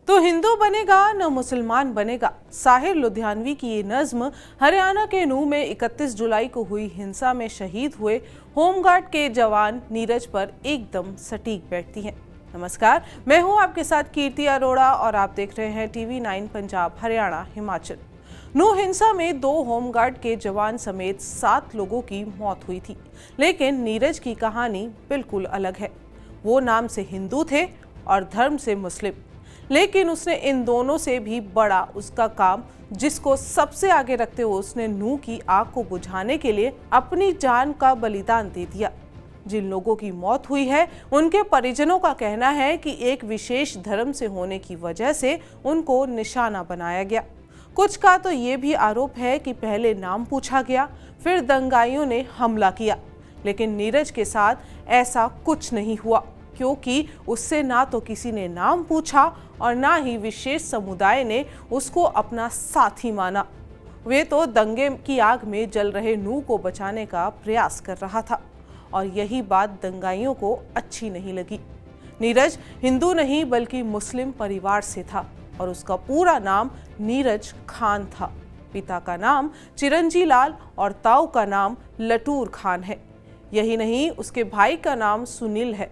तो हिंदू बनेगा न मुसलमान बनेगा। साहिर लुधियानवी की ये नज्म हरियाणा के नूंह में 31 जुलाई को हुई हिंसा में शहीद हुए होमगार्ड के जवान नीरज पर एकदम सटीक बैठती है। नमस्कार, मैं हूं आपके साथ कीर्ति अरोड़ा और आप देख रहे हैं TV9 पंजाब हरियाणा हिमाचल। नूंह हिंसा में 2 होमगार्ड के जवान समेत 7 लोगों की मौत हुई थी, लेकिन नीरज की कहानी बिल्कुल अलग है। वो नाम से हिंदू थे और धर्म से मुस्लिम, लेकिन उसने इन दोनों से भी बड़ा उसका काम, जिसको सबसे आगे रखते हुए उसने नूंह की आग को बुझाने के लिए अपनी जान का बलिदान दे दिया। जिन लोगों की मौत हुई है, उनके परिजनों का कहना है कि एक विशेष धर्म से होने की वजह से उनको निशाना बनाया गया। कुछ का तो ये भी आरोप है कि पहले नाम पूछा गया, फिर दंगाइयों ने हमला किया, लेकिन नीरज के साथ ऐसा कुछ नहीं हुआ, क्योंकि उससे ना तो किसी ने नाम पूछा और ना ही विशेष समुदाय ने उसको अपना साथी माना। वे तो दंगे की आग में जल रहे नूंह को बचाने का प्रयास कर रहा था और यही बात दंगाइयों को अच्छी नहीं लगी। नीरज हिंदू नहीं बल्कि मुस्लिम परिवार से था और उसका पूरा नाम नीरज खान था। पिता का नाम चिरंजी लाल और ताऊ का नाम लटूर खान है। यही नहीं, उसके भाई का नाम सुनील है।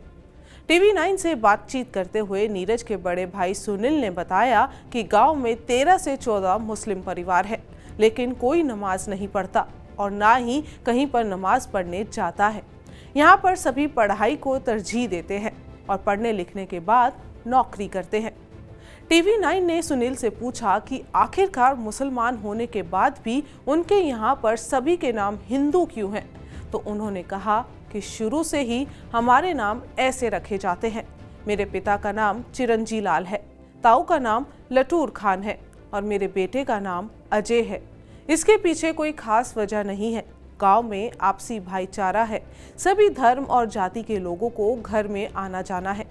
TV9 से बातचीत करते हुए नीरज के बड़े भाई सुनील ने बताया कि गांव में 13 से 14 मुस्लिम परिवार है, लेकिन कोई नमाज नहीं पढ़ता और ना ही कहीं पर नमाज पढ़ने जाता है। यहाँ पर सभी पढ़ाई को तरजीह देते हैं और पढ़ने लिखने के बाद नौकरी करते हैं। TV9 ने सुनील से पूछा कि आखिरकार मुसलमान होने के बाद भी उनके यहाँ पर सभी के नाम हिंदू क्यों हैं, तो उन्होंने कहा कि शुरू से ही हमारे नाम ऐसे रखे जाते हैं। मेरे पिता का नाम चिरंजी लाल है, ताऊ का नाम लटूर खान है और मेरे बेटे का नाम अजय है। इसके पीछे कोई खास वजह नहीं है। गांव में आपसी भाईचारा है, सभी धर्म और जाति के लोगों को घर में आना जाना है।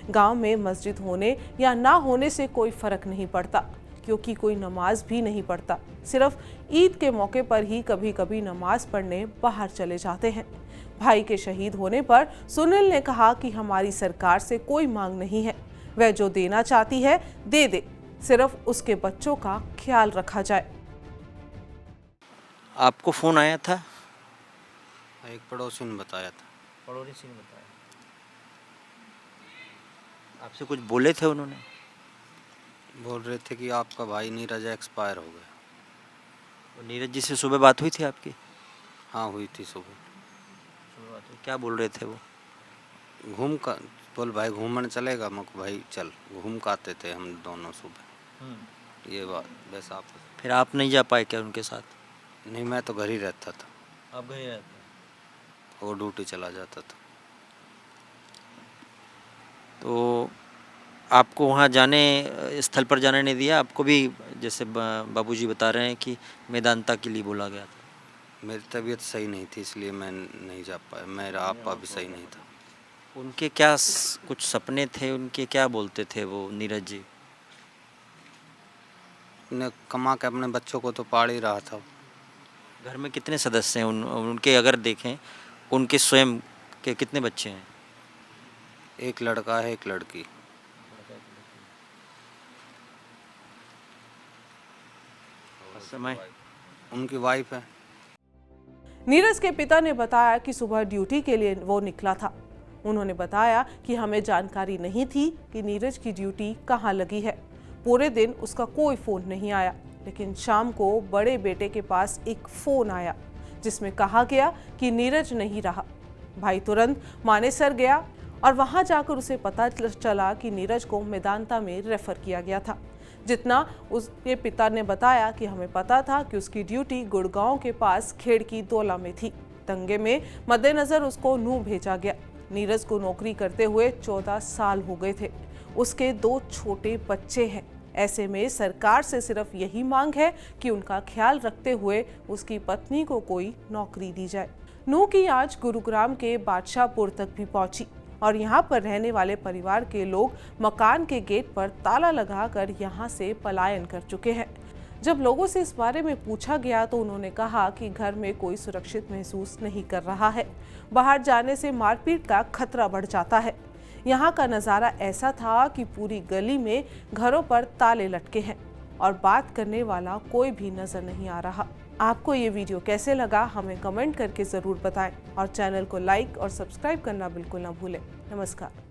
गांव में मस्जिद होने या ना होने से कोई फर्क नहीं पड़ता, क्योंकि कोई नमाज भी नहीं पढ़ता। सिर्फ ईद के मौके पर ही कभी कभी नमाज पढ़ने बाहर चले जाते हैं। भाई के शहीद होने पर सुनील ने कहा कि हमारी सरकार से कोई मांग नहीं है, वह जो देना चाहती है दे दे, सिर्फ उसके बच्चों का ख्याल रखा जाए। आपको फोन आया था? एक पड़ोसी ने बताया था। पड़ोसी ने बताया। आपसे कुछ बोले थे उन्होंने? बोल रहे थे कि आपका भाई नीरज एक्सपायर हो गया। तो नीरज जी से सुबह बात हुई थी आपकी? हाँ, हुई थी सुबह। बात हुई। क्या बोल रहे थे वो? घूम का बोल भाई घूमने चलेगा, मक भाई चल घूम का आते थे हम दोनों सुबह। ये बात वैसा। आप फिर आप नहीं जा पाए क्या उनके साथ? नहीं, मैं तो घर ही रहता था। आप गए रहते? वो ड्यूटी चला जाता था। तो आपको वहाँ जाने, स्थल पर जाने नहीं दिया आपको भी? जैसे बाबूजी बता रहे हैं कि मैदानता के लिए बोला गया था। मेरी तबीयत सही नहीं थी, इसलिए मैं नहीं जा पाया। मेरा आपा भी सही नहीं था। उनके क्या कुछ सपने थे? उनके क्या बोलते थे वो नीरज जी? ने कमा के अपने बच्चों को तो पाल ही रहा था। घर में कितने सदस्य हैं उनके? अगर देखें उनके स्वयं के कितने बच्चे हैं? एक लड़का है, एक लड़की। समय उनकी वाइफ है। नीरज के पिता ने बताया कि सुबह ड्यूटी के लिए वो निकला था। उन्होंने बताया कि हमें जानकारी नहीं थी कि नीरज की ड्यूटी कहाँ लगी है। पूरे दिन उसका कोई फोन नहीं आया, लेकिन शाम को बड़े बेटे के पास एक फोन आया जिसमें कहा गया कि नीरज नहीं रहा। भाई तुरंत मानेसर गया और वहां जाकर उसे पता चला कि नीरज को मैदानता में रेफर किया गया था। जितना उसके पिता ने बताया कि हमें पता था कि उसकी ड्यूटी गुड़गांव के पास खेड़की दोला में थी। दंगे में मद्देनजर उसको नूंह भेजा गया। नीरज को नौकरी करते हुए 14 साल हो गए थे। उसके 2 छोटे बच्चे हैं। ऐसे में सरकार से सिर्फ यही मांग है कि उनका ख्याल रखते हुए उसकी पत्नी को कोई नौकरी दी जाए। नूंह की आंच गुरुग्राम के बादशाहपुर तक भी पहुंची और यहाँ पर रहने वाले परिवार के लोग मकान के गेट पर ताला लगाकर यहाँ से पलायन कर चुके हैं। जब लोगों से इस बारे में पूछा गया तो उन्होंने कहा कि घर में कोई सुरक्षित महसूस नहीं कर रहा है। बाहर जाने से मारपीट का खतरा बढ़ जाता है। यहाँ का नज़ारा ऐसा था कि पूरी गली में घरों पर ताले लटके हैं और बात करने वाला कोई भी नजर नहीं आ रहा। आपको ये वीडियो कैसे लगा हमें कमेंट करके ज़रूर बताएं और चैनल को लाइक और सब्सक्राइब करना बिल्कुल ना भूलें। नमस्कार।